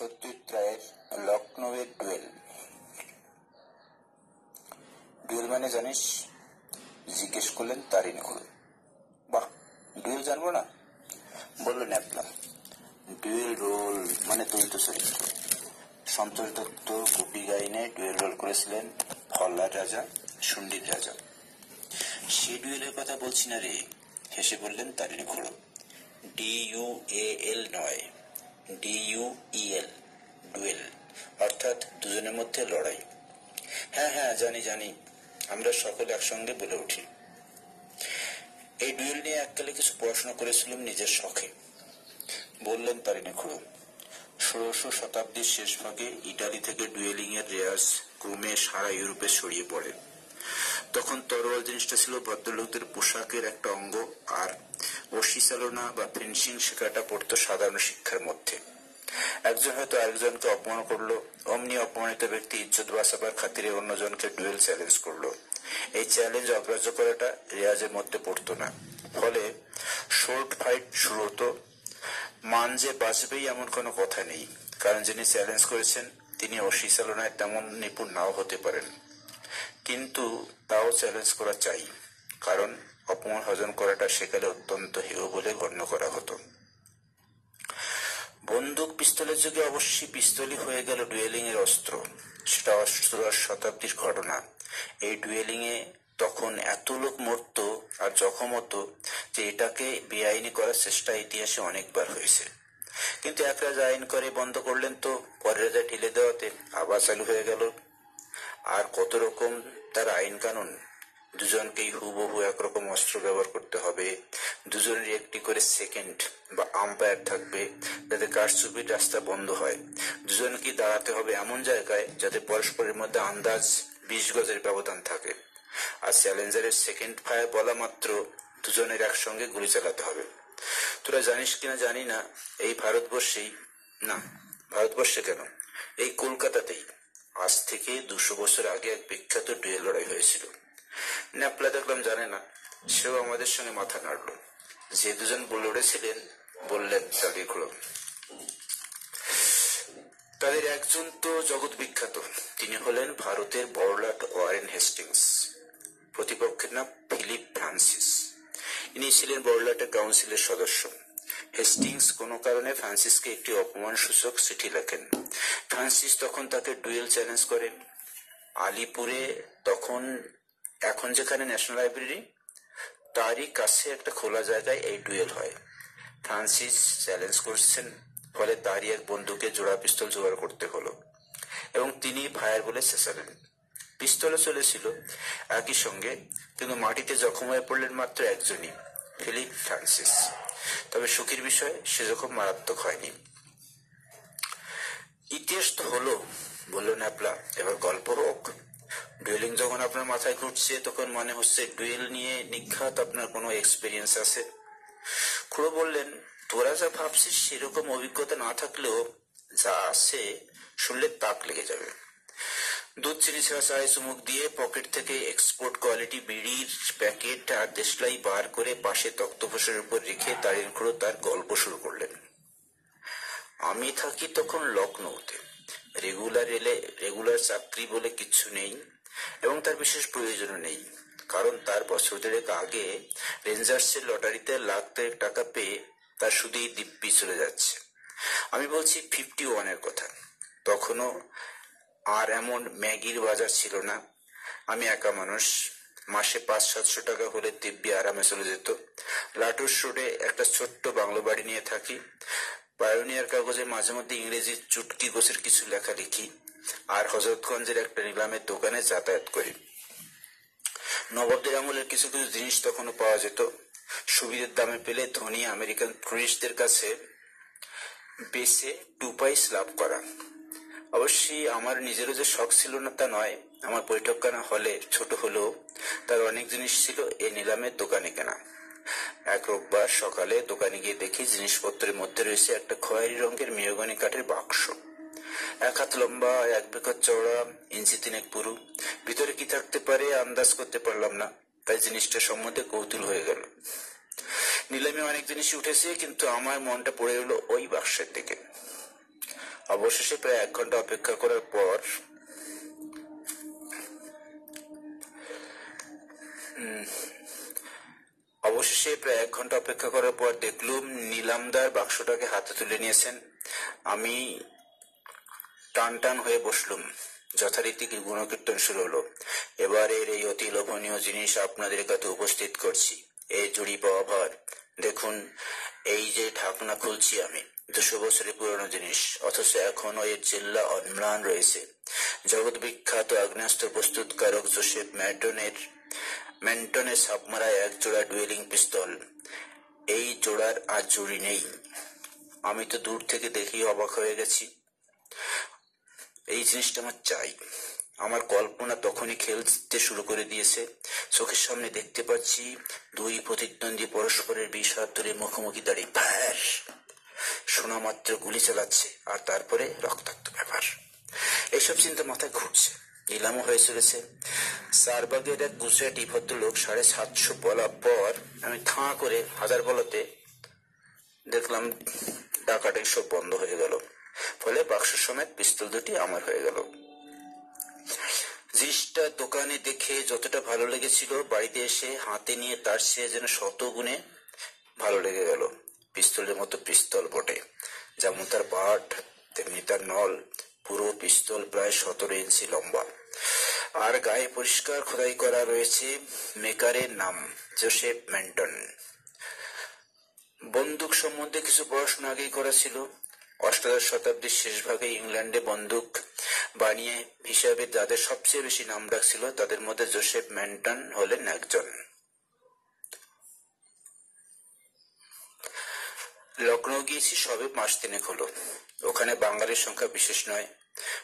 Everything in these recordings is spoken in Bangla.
সত্যজিৎ রায়ের লখনৌয়ের ডুয়েল। ডুয়েল মানে জানিস? জিজ্ঞেস করলেন তারিণী খুড়ো। বাহ, ডুয়েল জানবো না? বললো ন্যাপলা। ডুয়েল রোল মানে দ্বৈত চরিত্র। সন্তোষ দত্ত গোপী গাইনে ডুয়েল রোল করেছিলেন ফল্লার রাজা, সুন্ডির রাজা। সে ডুয়েলের কথা বলছি না রে, হেসে বললেন তারিণী খুড়ো। DUAL নয়, DUEL, ডুয়েল, অর্থাৎ দুজনের মধ্যে লড়াই। হ্যাঁ হ্যাঁ, জানি জানি, আমরা সকলে একসঙ্গে বলে উঠি। এই ডুয়েল নিয়ে এককালে কিছু পড়াশোনা করেছিলাম নিজের শখে, বললেন তারিণী খুড়ো। 16শ শতাব্দীর শেষ ভাগে ইটালি থেকে ডুয়েলিং এর রেয়াজ ক্রমে সারা ইউরোপে ছড়িয়ে পড়ে। তখন তরোয়াল জিনিসটা ছিল ভদ্রলোকদের পোশাকের একটা অঙ্গ, আর অশি চালনা বা ফেন্সিং শেখাটা পড়তো সাধারণ শিক্ষার মধ্যে। একজন হয়তো আরেকজনকে অপমান করলো, অমনি অপমানিত ব্যক্তি ইজ্জত বাঁচাবার খাতিরে অন্যজনকে ডুয়েল চ্যালেঞ্জ করলো। এই চ্যালেঞ্জ অগ্রাহ্য করাটা রেয়াজের মধ্যে পড়তো না, ফলে শর্ট ফাইট শুরু হতো। মান যে বাঁচবেই এমন কোনো কথা নেই, কারণ যিনি চ্যালেঞ্জ করেছেন তিনি অশি চালনায় তেমন নিপুণ নাও হতে পারেন, কিন্তু তাও চ্যালেঞ্জ করা চাই, কারণ অপমান হজম করাটা সেকালে অত্যন্ত হেয় বলে গণ্য করা হতো। বন্দুক পিস্তলের যুগে অবশ্যই পিস্তলই হয়ে গেল ডুয়েলিং এর অস্ত্র। সেটা 18 শতাব্দীর ঘটনা। এই ডুয়েলিং এ তখন এত লোক মরত আর জখম হতো যে এটাকে বেআইনি করার চেষ্টা ইতিহাসে অনেকবার হয়েছে, কিন্তু এক রাজা আইন করে বন্ধ করলেন, তো পরের রাজা ঢিলে দেওয়াতে আবার চালু হয়ে গেল। আর কত রকম তার আইন কানুন। দুজনকেই হুবহু একরকম অস্ত্র ব্যবহার করতে হবে, দুজনের একটি করে সেকেন্ড বা আম্পায়ার থাকবে যাতে কারচুপির রাস্তা বন্ধ হয়, দুজনকে দাঁড়াতে হবে এমন জায়গায় যাতে পরস্পরের মধ্যে আন্দাজ 20 গজের ব্যবধান থাকে, আর চ্যালেঞ্জারের সেকেন্ড ফায়ার বলা মাত্র দুজনের একসঙ্গে গুলি চালাতে হবে। তোরা জানিস কিনা জানি না, এই ভারতবর্ষেই, না ভারতবর্ষে কেন, এই কলকাতাতেই আজ থেকে 200 বছর আগে এক বিখ্যাত ডুয়েল লড়াই হয়েছিল। ন্যাপলা দেখলাম জানে না, সেও আমাদের সঙ্গে মাথা নাড়ল। যে দুজন লড়েছিলেন বললেন তারিণী খুড়ো। তাদের একজন তো জগৎ বিখ্যাত, তিনি হলেন ভারতের বড়লাট ওয়ারেন হেস্টিংস। প্রতিপক্ষের নাম ফিলিপ ফ্রান্সিস। ইনি ছিলেন বড়লাটের কাউন্সিলের সদস্য। হেস্টিংস কোনো কারণে ফ্রান্সিসকে একটি অপমান সূচক চিঠি লেখেন। ফ্রান্সিস তখন তাকে ডুয়েল চ্যালেঞ্জ করেন। আলিপুরে, তখন এখন যেখানে ন্যাশনাল লাইব্রেরি, তারই কাছে একটা খোলা জায়গায় এই ডুয়েল হয়। ফ্রান্সিস চ্যালেঞ্জ করছেন, ফলে তারই এক বন্ধুকে জোড়া পিস্তল জোগাড় করতে হলো এবং তিনি ফায়ার বলে চেঁচালেন। পিস্তলও চলেছিল একই সঙ্গে, কিন্তু মাটিতে জখম হয়ে পড়লেন মাত্র একজনই, ফিলিপ ফ্রান্সিস। তবে সুখের বিষয়, সে যখন মারাত্মক হয়নি। ইতিহাস তো হলো, বললো ন্যাপলা, এবার গল্প হোক। ডুয়েলিং যখন আপনার মাথায় ঘুরছে, তখন মনে হচ্ছে ডুয়েল নিয়ে নিখাত আপনার কোনো এক্সপিরিয়েন্স আছে। খুড়ো বললেন, তোরা যা ভাবছিস সেরকম অভিজ্ঞতা না থাকলেও যা আছে শুনলে তাক লেগে যাবে। দুধ চিনি ছাড়া চায়ে চুমুক দিয়ে পকেট থেকে এক্সপোর্ট কোয়ালিটি বিড়ির প্যাকেট আর দেশলাই বার করে পাশে তক্তপোষের উপর রেখে তারিণী খুড়ো তার গল্প শুরু করলেন। আমি থাকি তখন লখনৌতে। রেগুলার চাকরি বলে কিচ্ছু নেই, এবং তার বিশেষ প্রয়োজনও নেই, কারণ তার বছর দেড়েক আগে রেঞ্জার্সের লটারিতে লাখ টাকা পেয়ে তার শুধুই দিব্যি চলে যাচ্ছে। আমি বলছি 51-এর কথা। তখনও আর এমন ম্যাগির বাজার ছিল না। আমি একা মানুষ, মাসে 500-700 টাকা হলে দিব্যি আরামে চলে যেত। লাটুর রোডে একটা ছোট্ট বাংলো বাড়ি নিয়ে থাকি। পায়োনিয়ার কাগজে মাঝে মধ্যে ইংরেজি চুটকি গোছের কিছু লেখা লিখি, আর হজরতগঞ্জের একটা নিলামের দোকানে যাতায়াত করি। নবাবদের আমলের কিছু কিছু জিনিস তখনও পাওয়া যেত, সুবিধের দামে পেলে ধনী আমেরিকান টুরিস্টদের কাছে বেচে 2 পয়সা লাভ করা। অবশ্যই আমার নিজেরও যে শখ ছিল না তা নয়। আমার বৈঠকখানা হলে ছোট হলেও তার অনেক জিনিস ছিল এই নিলামের দোকানে কেনা। এক রোববার সকালে দোকানে গিয়ে দেখি জিনিসপত্রের মধ্যে রয়েছে একটা খয়েরি রঙের মেহগনি কাঠের বাক্স, 1 হাত লম্বা, 1 বিঘত চওড়া, ইঞ্চি 3 পুরু। ভিতরে কি থাকতে পারে আন্দাজ করতে পারলাম না, তাই জিনিসটা সম্বন্ধে কৌতূহল হয়ে গেল। নিলামে অনেক জিনিসই উঠেছে, কিন্তু আমার মনটা পড়ে গেল ওই বাক্সের দিকে। অবশেষে প্রায় 1 ঘন্টা অপেক্ষা করার পর দেখলুম নিলামদার বাক্সটাকে হাতে তুলে নিয়েছেন। আমি টান টান হয়ে বসলুম। যথারীতি গুণকীর্তন শুরু হলো। এবারের এই অতি লোভনীয় জিনিস আপনাদের কাছে উপস্থিত করছি। এই জুড়ি পাওয়া ভার দেখুন। এই যে ঢাকনা খুলছি আমি, 200 বছরের পুরনো জিনিস, অথচ এখনো এর চিল্লা অম্লান রয়েছে। জগৎ বিখ্যাত আগ্নেয়াস্ত্র প্রস্তুতকারক জোসেফ মেন্টনের ছাপমারা 1 জোড়া ডুয়েলিং পিস্তল। এই জোড়ার আর জুড়ি নেই। আমি তো দূর থেকে দেখেই অবাক হয়ে গেছি। এই জিনিসটা আমার চাই। আমার কল্পনা তখনই খেলতে শুরু করে দিয়েছে। চোখের সামনে দেখতে পাচ্ছি 2 প্রতিদ্বন্দ্বী পরস্পরের 20 হাত ধরে মুখোমুখি দাঁড়িয়ে ব্যাস শোনা মাত্র গুলি চালাচ্ছে, আর তারপরে রক্তাক্ত ব্যাপার। এইসব চিন্তা মাথায় ঘুরছে। নিলামও হয়ে চলেছে। চারবাগের এক গুজরাটি ভদ্রলোক 750 বলা পর আমি থাঁ করে 1000 বলাতে দেখলাম ডাকাটাই সব বন্ধ হয়ে গেল। ফলে বাক্স সমেত পিস্তল দুটি আমার হয়ে গেল। জিনিসটা দোকানে দেখে যতটা ভালো লেগেছিল, বাড়িতে এসে হাতে নিয়ে তার চেয়ে যেন 100 গুণে ভালো লেগে গেল। পিস্তলের মতো পিস্তল বটে। যেমন তার বাট তেমনি তার নল। পুরো পিস্তল প্রায় 17 ইঞ্চি লম্বা, আর গায়ে পরিষ্কার খোদাই করা রয়েছে মেকারের নাম, জোসেফ মেন্টন। বন্দুক সম্বন্ধে কিছু পড়াশোনা আগেই করা ছিল। 18 শতাব্দীর শেষ ভাগে ইংল্যান্ডে বন্দুক বানিয়ে হিসাবে যাদের সবচেয়ে বেশি নাম ডাকছিল, তাদের মধ্যে জোসেফ মেন্টন হলেন একজন। লখনৌ গিয়েছি সবে 5 দিনেক হলো। ওখানে বাঙালির সংখ্যা বিশেষ নয়,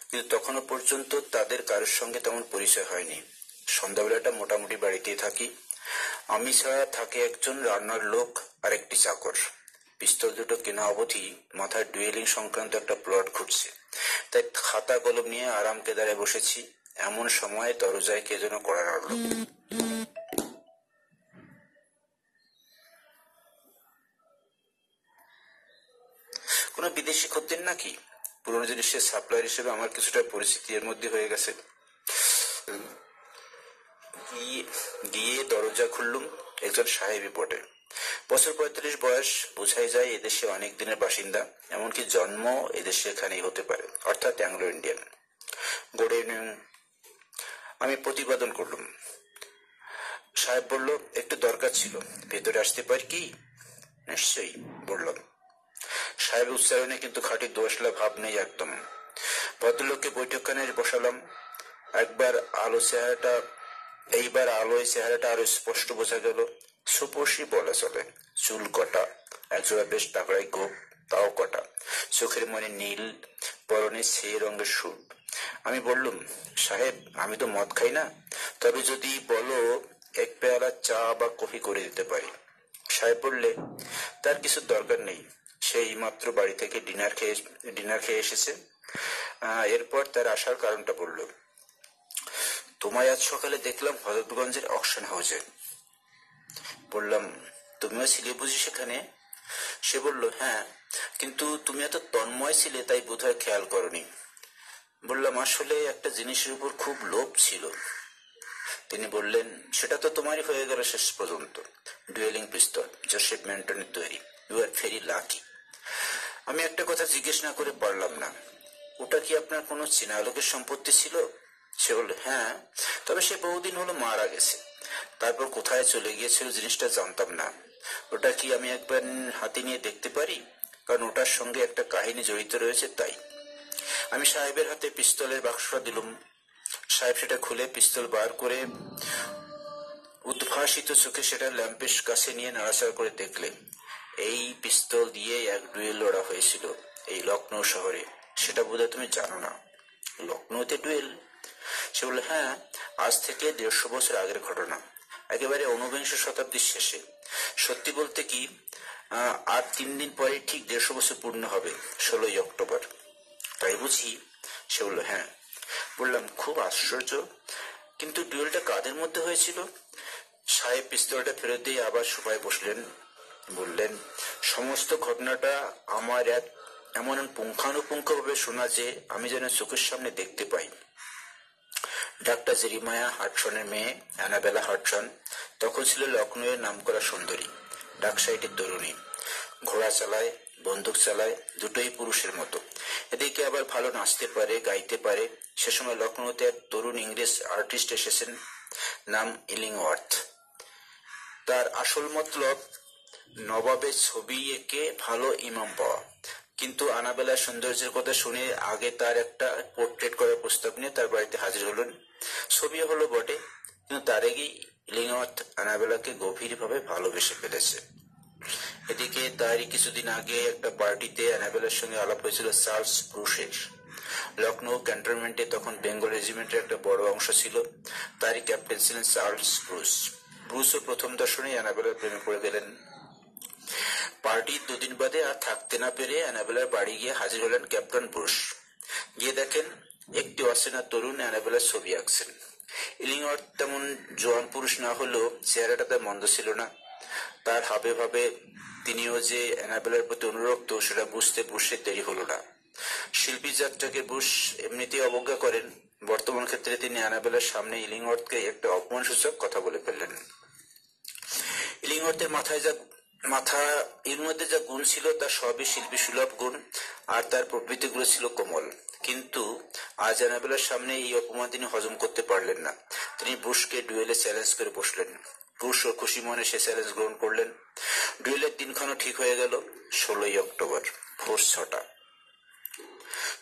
কিন্তু তখনও পর্যন্ত তাদের কারোর সঙ্গে তেমন পরিচয় হয়নি। সন্ধ্যাবেলাটা মোটামুটি বাড়িতেই থাকি। আমি ছাড়া থাকে একজন রান্নার লোক আর একটি চাকর। পিস্তল দুটো কেনা অবধি মাথায় ডুয়েলিং সংক্রান্ত একটা প্লট ঘুরছে, তাই খাতা কলম নিয়ে আরাম কেদারে বসেছি। এমন সময় দরজায় কে যেন কড়া নাড়ল। কোনো বিদেশি খদ্দের নাকি? পুরনো জিনিসের সাপ্লায়ার হিসেবে আমার কিছুটা পরিচিতি এর মধ্যে হয়ে গেছে। গিয়ে দরজা খুললুম। একজন সাহেবই বটে। বছর 35 বয়স। বোঝাই যায় এদেশে অনেক দিনের বাসিন্দা, এমনকি জন্ম এদেশে এখানেই হতে পারে, অর্থাৎ অ্যাংলো ইন্ডিয়ান। Good evening. আমি প্রতিপাদন করলুম। সাহেব বলল, একটু দরকার ছিল, ভেতরে আসতে পারি কি? নিশ্চয়ই, বললাম। সাহেব উচ্চারণে কিন্তু খাঁটি দোয়াশলা ভাব নেই একদম। ভদ্রলোককে বৈঠকখানায় বসালাম। এইবার আলোয় চেহারাটা আরো স্পষ্ট বোঝা গেল। সুপোষী বলা চলে। চুল কটা, একজোড়া বেশ টাকরাই গোপ, তাও কটা, চোখের মনে নীল, পরনে সেই রঙের স্যুট। আমি বললুম, সাহেব, আমি তো মদ খাই না, তবে যদি বলো 1 পেয়ালা চা বা কফি করে দিতে পারি। সাহেব বললে, তার কিছু দরকার নেই, সেই মাত্র বাড়ি থেকে ডিনার খেয়ে এসেছে। এরপর তার আসার কারণটা বলল। তোমায় আজ সকালে দেখলাম হজরতগঞ্জের অকশন হাউসে। বললাম, তুমিও ছিলে বুঝি সেখানে? সে বলল, হ্যাঁ, কিন্তু তুমি এত তন্ময় ছিলে তাই বোধহয় খেয়াল করনি। বললাম, আসলে একটা জিনিসের উপর খুব লোভ ছিল। তিনি বললেন, সেটা তো তোমারই হয়ে গেল শেষ পর্যন্ত। ডুয়েলিং পিস্তল, জোসেফ মেন্টনের তৈরি। You are very lucky. আমি একটা কথা জিজ্ঞেস না করে পারলাম না। ওটা কি আপনার কোনো চেনা লোকের সম্পত্তি ছিল? সে বলল, হ্যাঁ, তবে সে বহুদিন হলো মারা গেছে। তারপর কোথায় চলে গিয়েছিল জিনিসটা জানতাম না। ওটা কি আমি একবার হাতে নিয়ে দেখতে পারি? কারণ ওটার সঙ্গে একটা কাহিনী জড়িত রয়েছে, তাই। আমি সাহেবের হাতে পিস্তলের বাক্সটা দিলুম। সাহেব সেটা খুলে পিস্তল বার করে উদ্ভাসিত চোখে সেটা ল্যাম্পের কাছে নিয়ে নাড়াচাড়া করে দেখলেন। এই পিস্তল দিয়ে এক ডুয়েল লড়া হয়েছিল এই লখনৌ শহরে। সেটা বোধহয় তুমি জানো না। লখনৌতে ডুয়েল? সে বলল, হ্যাঁ, আজ থেকে 150 বছর আগের ঘটনা, একেবারে 19বিংশ শতাব্দীর শেষে। সত্যি বলতে কি, আর 3 দিন পরে ঠিক 150 বছর পূর্ণ হবে, 16ই অক্টোবর। তাই বুঝি? সে বলল, হ্যাঁ। বললাম, খুব আশ্চর্য, কিন্তু ডুয়েলটা কাদের মধ্যে হয়েছিল? সাহেব পিস্তলটা ফেরত দিয়ে আবার সোফায় বসলেন। বললেন, সমস্ত ঘটনাটা আমার এক এমন পুঙ্খানুপুঙ্খভাবে শোনা যে আমি যেন চোখের সামনে দেখতে পাই। ডাক্তার জেরিমায়া হাডসনের মেয়ে অ্যানাবেলা হাডসন তখন ছিল লখনৌয়ের নামকরা সুন্দরী, ডাকসাইটের তরুণী। ঘোড়া চালায়, বন্দুক চালায়, দুটোই পুরুষের মতো। এদিকে আবার ভালো নাচতে পারে, গাইতে পারে। সে সময় লখনৌতে এক তরুণ ইংরেজ আর্টিস্ট এসেছেন, নাম ইলিংওয়ার্থ। তার আসল মতলব নবাবের ছবি এঁকে ভালো ইমাম পাওয়া। কিন্তু আনাবেলার সৌন্দর্যের কথা শুনে আগে তার একটা পোর্ট্রেট করার প্রস্তাব নিয়ে তার বাড়িতে হাজির হলেন। ছবি হলো বটে, কিন্তু তার আগেই ইলিংওয়ার্থ আনাবেলাকে গভীরভাবে ভালোবেসে ফেলেছে। এদিকে তারই কিছুদিন আগে একটা পার্টিতে অ্যানাবেলার সঙ্গে আলাপ হয়েছিল চার্লস ব্রুসের। লখনৌ ক্যান্টনমেন্টে তখন বেঙ্গল রেজিমেন্টের একটা বড় অংশ ছিল। তারই ক্যাপ্টেন ছিলেন চার্লস ব্রুস। ব্রুসও প্রথম দর্শনেই অ্যানাবেলার প্রেমে পড়ে গেলেন। পার্টির দুদিন বাদে আর থাকতে না পেরে অ্যানাবেলার বাড়ি গিয়ে হাজির হলেন ক্যাপ্টেন ব্রুস। গিয়ে দেখেন একটি অচেনা তরুণ অ্যানাবেলার ছবি আঁকছেন। ইলিংওয়ার্থ তেমন জোয়ান পুরুষ না হলেও চেহারাটা তার মন্দ ছিল না। তার হাবে ভাবে তিনিও যে অ্যানাবেলার প্রতি অনুরক্ত সেটা বুঝতে ব্রুসের দেরি হলো না। শিল্পী যাত্রাকে ব্রুস এমনিতেই অবজ্ঞা করেন। বর্তমান ক্ষেত্রে তিনি অ্যানাবেলার সামনে ইলিংওয়ার্থকে একটা অপমানসূচক কথা বলে ফেললেন। ইলিংওয়ার্থের এর মধ্যে যা গুণ ছিল তা সবই শিল্পী সুলভ গুণ, আর তার প্রবৃত্তিগুলো ছিল কোমল। কিন্তু আজ অ্যানাবেলার সামনে এই অপমান তিনি হজম করতে পারলেন না। তিনি ব্রুসকে ডুয়েলে চ্যালেঞ্জ করে বসলেন। ব্রুস ও খুশি মনে সে চ্যালেঞ্জ গ্রহণ করলেন। ডুয়েলের দিনক্ষণও ঠিক হয়ে গেল, 16ই অক্টোবর ভোর 6টা।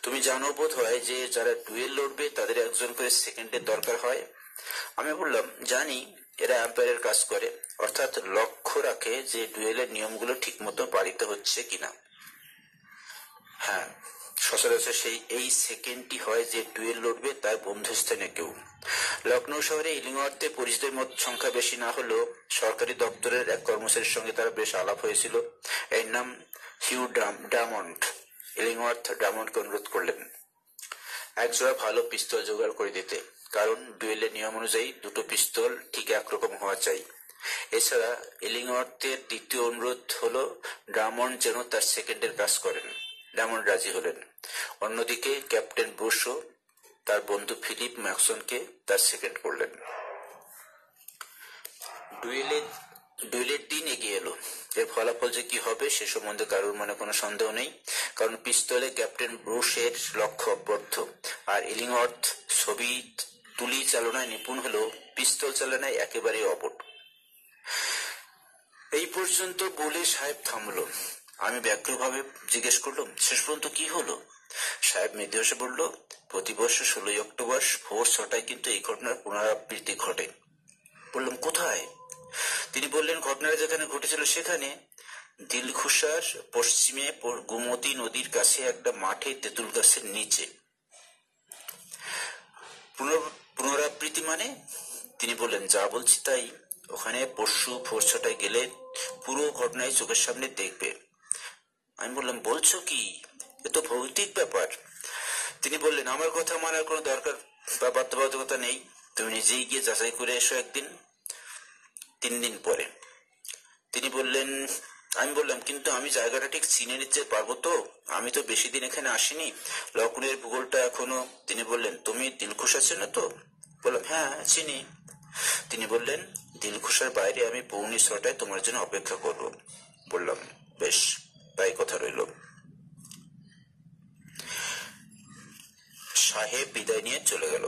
তুমি জানো বোধ হয় যে যারা ডুয়েল লড়বে তাদের একজন করে সেকেন্ডের দরকার হয়। আমি বললাম, জানি। এরা আম্পায়ারের কাজ করে, অর্থাৎ লক্ষ্য রাখে যে ডুয়েলের নিয়মগুলো ঠিক মতো পালিত হচ্ছে কিনা। হ্যাঁ, সচরাচর এই সেকেন্ডটি হয় যে ডুয়েল লড়বে তার বন্ধুস্থানে কেউ। লখনৌ শহরে ইলিংওয়ার্থে পরিচিতের সংখ্যা বেশি না হলেও সরকারি দপ্তরের এক কর্মচারীর সঙ্গে তার বেশ আলাপ হয়েছিল। এর নাম হিউ ডামন্ড। ইলিংওয়ার্থ ডামন্ডকে অনুরোধ করলেন একজোড়া ভালো পিস্তল জোগাড় করে দিতে, কারণ ডুয়েলের নিয়ম অনুযায়ী দুটো পিস্তল ঠিক একরকম হওয়া চাই। এছাড়া ইলিংওয়ার্থের দ্বিতীয় অনুরোধ হলো ডামন্ড যেন তার সেকেন্ডের কাজ করেন। ডামন্ড রাজি হলেন। অন্যদিকে ক্যাপ্টেন ব্রুসও তার বন্ধু ফিলিপ ম্যাকসনকে তার সেকেন্ড করলেন। ডুয়েলের দিন এগিয়ে এলো। এর ফলাফল যে কি হবে সে সম্বন্ধে কারোর মনে কোনো সন্দেহ নেই, কারণ পিস্তলে ক্যাপ্টেন ব্রুসের লক্ষ্য অব্যর্থ, আর ইলিংওয়ার্থ ছবি তুলি চালনায় নিপুণ হলেও পিস্তল চালনায় একেবারেই অপট। এই পর্যন্ত বলে সাহেব থামলো। আমি ব্যগ্রভাবে জিজ্ঞেস করলাম, শেষ পর্যন্ত কি হলো? সাহেব মৃদু হেসে বলল, প্রতি বছর 16ই অক্টোবর ভোর 6টায় কিন্তু এই ঘটনার পুনরাবৃত্তি ঘটে। বললাম, কোথায়? তিনি বললেন, ঘটনাটা যেখানে ঘটেছিল সেখানে দিলখুশার পশ্চিমে গোমতী নদীর কাছে একটা মাঠে তেঁতুল গাছের নিচে। পুনরাবৃত্তি মানে? তিনি বললেন, যা বলছি তাই। ওখানে পরশু ভোর 6টায় গেলে পুরো ঘটনায় চোখের সামনে দেখবে। আমি বললাম, বলছো কি? এ তো ভৌতিক ব্যাপার। তিনি বললেন, আমার কথা মানার কোনো দরকার বা বাধ্যবাধকতা নেই। তুমি নিজেই গিয়ে যাচাই করে এসো একদিন। 3 দিন পরে তিনি বললেন। আমি বললাম, কিন্তু আমি জায়গাটা ঠিক চিনে নিতে পারবো তো? আমি তো বেশি দিন এখানে আসিনি, লখনৌয়ের ভূগোলটা এখনো। তিনি বললেন, তুমি দিলখুশা চেনো তো? বললাম, হ্যাঁ চিনি। তিনি বললেন, দিলখুশার বাইরে আমি পৌনে 6টায় তোমার জন্য অপেক্ষা করব। বললাম, বেশ, তাই কথা রইল। সাহেব বিদায় নিয়ে চলে গেল।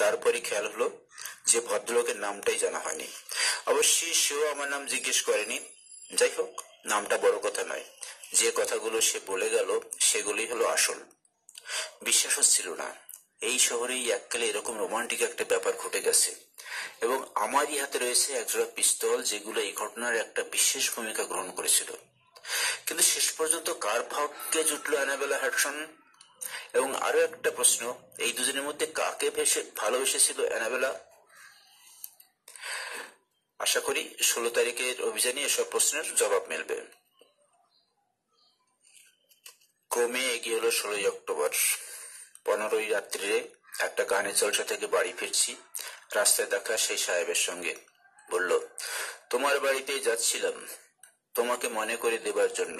তারপরে খেয়াল হলো যে ভদ্রলোকের নামটাই জানা হয়নি। অবশ্যই সেও আমার নাম জিজ্ঞেস করেনি। যাই হোক, নামটা বড় কথা নয়। যে কথাগুলো সে বলে গেল সেগুলি হলো আসল। বিশ্বাস হচ্ছিল না এই শহরেই এককালে এরকম রোমান্টিক একটা ব্যাপার ঘটে গেছে, এবং আমারই হাতে রয়েছে একজোড়া পিস্তল যেগুলো এই ঘটনার একটা বিশেষ ভূমিকা গ্রহণ করেছিল। কিন্তু শেষ পর্যন্ত কার ভাগ্যে জুটলো অ্যানাবেলা হাডসন? এবং আরো একটা প্রশ্ন, এই দুজনের মধ্যে কাকে ভালোবেসেছিল অ্যানাবেলা? আশা করি 16 তারিখের অভিযানে এসব প্রশ্নের জবাব মিলবে। ক্রমে এগিয়ে হলো 16ই অক্টোবর। 15ই রাত্রিরে একটা গানের জলসা থেকে বাড়ি ফিরছি। রাস্তায় দেখা সেই সাহেবের সঙ্গে। বলল, তোমার বাড়িতেই যাচ্ছিলাম তোমাকে মনে করে দেবার জন্য।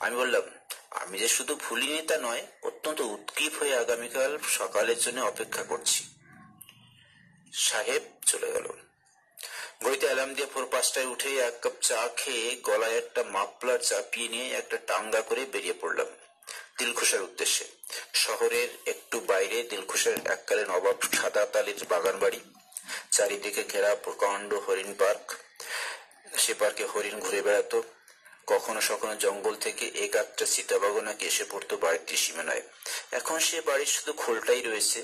আমি বললাম, আমি যে শুধু ভুলিনি তা নয়, অত্যন্ত উৎক্ষেপ হয়ে আগামীকাল সকালের জন্য অপেক্ষা করছি। সাহেব চলে গেল। ঘড়িতে অ্যালার্ম দিয়ে ভোর 5টায় উঠে 1 কাপ চা খেয়ে গলায় একটা মাফলার চাপিয়ে নিয়ে একটা টাঙ্গা করে বেরিয়ে পড়লাম দিলখুশার উদ্দেশ্যে। শহরের একটু বাইরে দিলখুশার এককালে নবাব সাদা তালির বাগান বাড়ি, চারিদিকে ঘেরা প্রকাণ্ড হরিণ পার্ক। সে পার্কে হরিণ ঘুরে বেড়াতো। কখনো সখনো জঙ্গল থেকে এক একটা চিতাবাঘ নাকি এসে পড়তো বাড়িটির সীমানায়। এখন সে বাড়ির শুধু খোলটাই রয়েছে,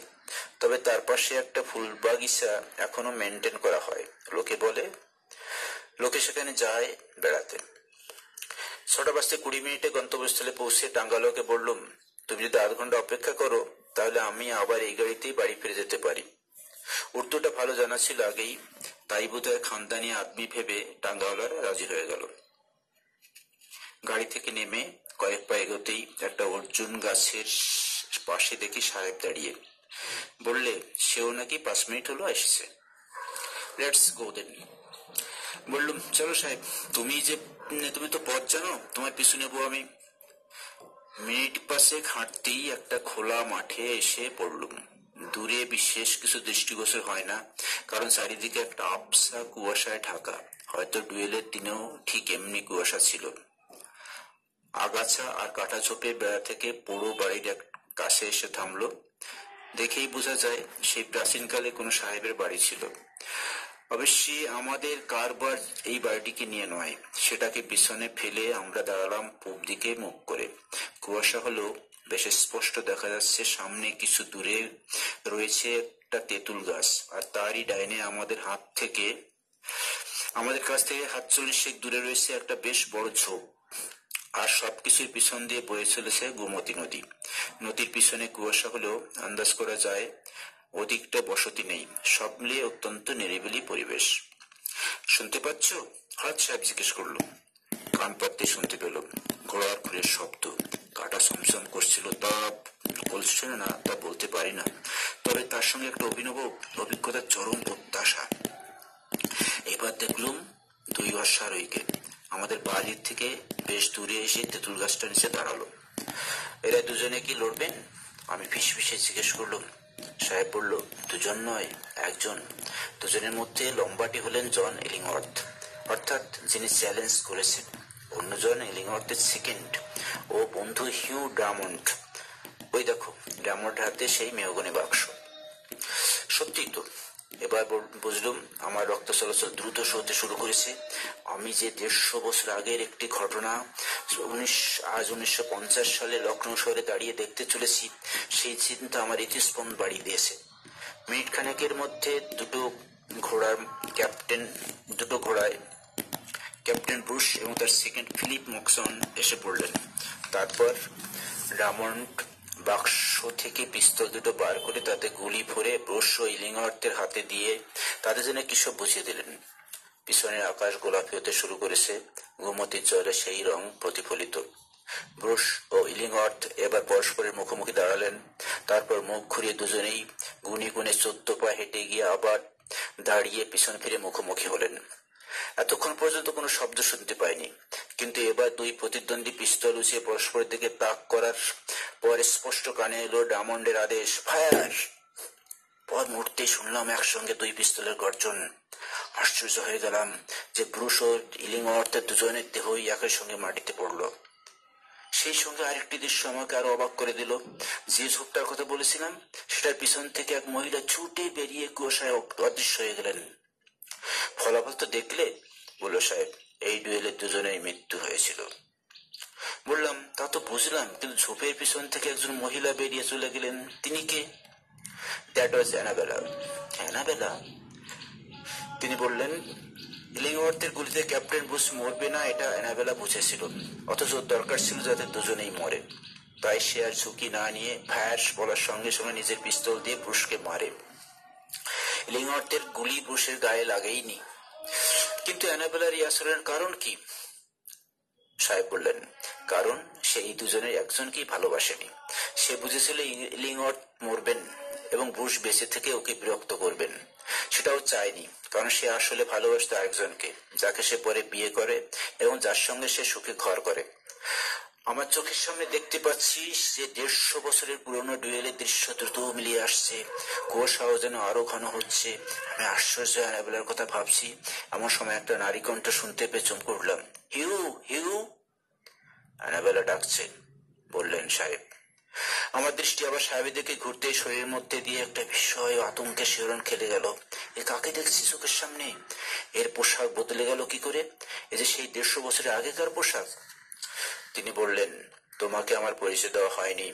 তবে তার পাশে একটা ফুল বাগিচা এখনো মেনটেন করা হয়। লোকে সেখানে যায় বেড়াতে। 6:20 গন্তব্যস্থলে পৌঁছে টাঙ্গালোকে বললুম, তুমি যদি আধ ঘন্টা অপেক্ষা করো তাহলে আমি আবার এই গাড়িতেই বাড়ি ফিরে যেতে পারি। উর্দুটা ভালো জানা ছিল আগেই, তাই বোধহয় খানদানি আদমি ভেবে টাঙ্গাওয়ালারা রাজি হয়ে গেল। গাড়ি থেকে নেমে কয়েক পা এগোতেই একটা অর্জুন গাছের পাশে দেখি সাহেব দাঁড়িয়ে। বললে, সেও নাকি 5 মিনিট হলো এসেছে। লেটস গো দেন। বললুম, চলো সাহেব, তুমি তো পথ জানো, তোমার পিছু নেবো আমি। মিনিট 5 হাঁটতেই একটা খোলা মাঠে এসে পড়লুম। দূরে বিশেষ কিছু দৃষ্টিগোচর হয় না, কারণ চারিদিকে একটা আবছা কুয়াশায় ঢাকা। হয়তো ডুয়েলের দিনেও ঠিক এমনি কুয়াশা ছিল। আগাছা আর কাটা ঝোপে বেড়া থেকে পোড়ো বাড়ির এক কাছে এসে থামলো। দেখেই বোঝা যায় সেই প্রাচীনকালে কোনো সাহেবের বাড়ি ছিল। অবশ্যই আমাদের কারবার এই বাড়িটিকে নিয়ে নয়। সেটাকে পিছনে ফেলে আমরা দাঁড়ালাম পূব দিকে মুখ করে। কুয়াশা হলো বেশ স্পষ্ট দেখা যাচ্ছে সামনে কিছু দূরে রয়েছে একটা তেঁতুল গাছ, আর তারই ডাইনে আমাদের কাছ থেকে 40 দূরে রয়েছে একটা বেশ বড় ঝোপ। আর সবকিছুর পিছন দিয়ে বয়ে চলেছে গোমতী নদী। নদীর পিছনে কুয়াশা হলেও আন্দাজ করা যায় ওদিকটা বসতি নেই। সব মিলিয়ে অত্যন্ত নিরিবিলি পরিবেশ। শুনতে পাচ্ছ? হঠাৎ সাহেব জিজ্ঞেস করলো। কান পাততে শুনতে পেল ঘোড়ার খুরের শব্দ। কাটা সমসম করছিল, তা বলছে না তা বলতে পারি না, তবে তার সঙ্গে একটা অভিনব অভিজ্ঞতার চরম প্রত্যাশা। এবার দেখলুম 2 অশ্বারোহীকে আমাদের বাড়ির থেকে বেশ দূরে এসে তেঁতুল গাছটার নিচে দাঁড়ালো। এরা দুজনে কি লড়বেন? আমি ফিসফিসে জিজ্ঞেস করলুম। সাহেব বলল, 2 জন নয়, 1 জন। 2 জনের মধ্যে লম্বাটি হলেন জন ইলিংওয়ার্থ, অর্থাৎ যিনি চ্যালেঞ্জ করেছেন। অন্যজন ইলিংওয়ার্থের সেকেন্ড, ও বন্ধু হিউ ড্রামন্ড। ওই দেখো ড্রামন্ড হাতে সেই মেহগনি বাক্স। সত্যি তো। এবার বুঝলুম আমার রক্ত চলাচল দ্রুত হতে শুরু করেছে। আমি যে 150 বছর আগের একটি ঘটনা আজ 1950 সালে লখনৌ শহরে দাঁড়িয়ে দেখতে চলেছি, সেই চিন্তা আমার হৃদস্পন্দন বাড়িয়ে দিয়েছে। মিনিট খানেকের মধ্যে দুটো ঘোড়ায় ক্যাপ্টেন ব্রুশ এবং তার সেকেন্ড ফিলিপ মকসন এসে পড়লেন। তারপর ড্রামন্ড বাক্স থেকে পিস্তল 2 বার করে তাতে গুলি ভরে ব্রুশ ও ইলিংওয়ার্থের হাতে দিয়ে তাদের জন্য কি সব বুঝিয়ে দিলেন। পিছনের আকাশ গোলাপি হতে শুরু করেছে, গোমতীর জলে সেই রং প্রতিফলিত। ব্রুশ ও ইলিংওয়ার্থ এবার পরস্পরের মুখোমুখি দাঁড়ালেন। তারপর মুখ ঘুরিয়ে দুজনেই গুনে গুনে 14 পা হেঁটে গিয়ে আবার দাঁড়িয়ে পিছন ফিরে মুখোমুখি হলেন। এতক্ষণ পর্যন্ত কোনো শব্দ শুনতে পাইনি, কিন্তু এবার 2 প্রতিদ্বন্দ্বী পিস্তল উঁচিয়ে পরস্পরের দিকে তাক করার পর স্পষ্ট কানে এলো ডায়মন্ডের আদেশ, ফায়ার। পর মুহূর্তে শুনলাম একসঙ্গে 2 পিস্তলের গর্জন। আশ্চর্য হয়ে গেলাম যে ব্রুশ ও ইলিংওয়ার্থের দুজনের দেহই একই সঙ্গে মাটিতে পড়ল। সেই সঙ্গে আরেকটি দৃশ্য আমাকে আরো অবাক করে দিল। যে ঝোপটার কথা বলেছিলাম, সেটার পিছন থেকে এক মহিলা ছুটে বেরিয়ে কুয়াশায় অদৃশ্য হয়ে গেলেন। ফলাফল তো দেখলে, বলল সাহেব, এই ডুয়েলে 2 জনের মৃত্যু হয়েছিল। বললাম, তা তো বুঝলাম, কিন্তু ঝোপের পিছন থেকে একজন মহিলা বেরিয়ে চলে গেলেন, তিনি কে? That was Annabella. অ্যানাবেলা? তিনি বললেন, ইলিংওয়ার্থের গুলিতে ক্যাপ্টেন ব্রুস মরবে না এটা অ্যানাবেলা বুঝেছিল, অথচ দরকার ছিল যাতে দুজনেই মরে। তাই সে আর ঝুঁকি না নিয়ে ফায়ার বলার সঙ্গে সঙ্গে নিজের পিস্তল দিয়ে ব্রুসকে মারে। ইলিংওয়ার্থের গুলি ব্রুসের গায়ে লাগেইনি। কিন্তু অ্যানাবেলার এই আচরণের কারণ কি? সাহেব বললেন, কারণ সে এই দুজনের একজনকেই ভালোবাসেনি। সে বুঝেছিল ইলিংওয়ার্থ মরবেন এবং ব্রুস বেঁচে থেকে ওকে বিরক্ত করবেন। সেটাও চায়নি, কারণ সে আসলে ভালোবাসত আরেকজনকে, যাকে সে পরে বিয়ে করে এবং যার সঙ্গে সে সুখে ঘর করে। আমার চোখের সামনে দেখতে পাচ্ছি যে 150 বছরের পুরনো ডুয়েলের দৃশ্য দ্রুত মিলিয়ে আসছে। কুয়াশাও যেন আরো ঘন হচ্ছে। আমি আশ্চর্য অ্যানাবেলার কথা ভাবছি। এমন সময় একটা নারী কণ্ঠ শুনতে পেয়ে চমকে উঠলাম। Hugh, Hugh! অ্যানাবেলা ডাকছে, বললেন সাহেব। আমার দৃষ্টি আবার সাহেবের দিকে ঘুরতে শরীরের মধ্যে দিয়ে একটা বিস্ময় আতঙ্কের শিহরণ খেলে গেল। এ কাকে দেখছি চোখের সামনে? এর পোশাক বদলে গেল কি করে? এ যে সেই 150 বছরের আগেকার পোশাক। তিনি বললেন, তোমাকে আমার পরিচয় দেওয়া হয়নি,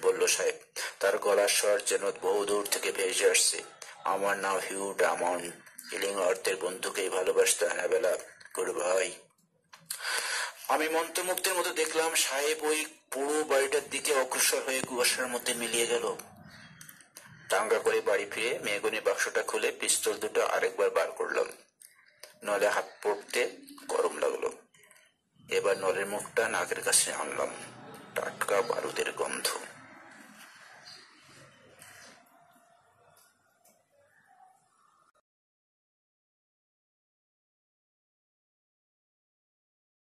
বলল সাহেব। তার গলার স্বর যেন বহুদূর থেকে ভেসে আসছে। আমার নাম হিউ ডামন্ড। ইলিংওয়ার্থের বন্ধুকেই ভালোবাসতো অ্যানাবেলা। Good bye. আমি মন্ত্রমুগ্ধের মতো দেখলাম সাহেব ওই পুরো বাড়িটার দিকে অগ্রসর হয়ে কুয়াশার মধ্যে মিলিয়ে গেল। টাঙ্গা করে বাড়ি ফিরে মেহগনি বাক্সটা খুলে পিস্তল দুটো আরেকবার বার করলাম। নলে হাত পড়তে গরম লাগলো। এবার নলের মুখটা নাকের কাছে আনলাম। টাটকা বারুদের গন্ধ।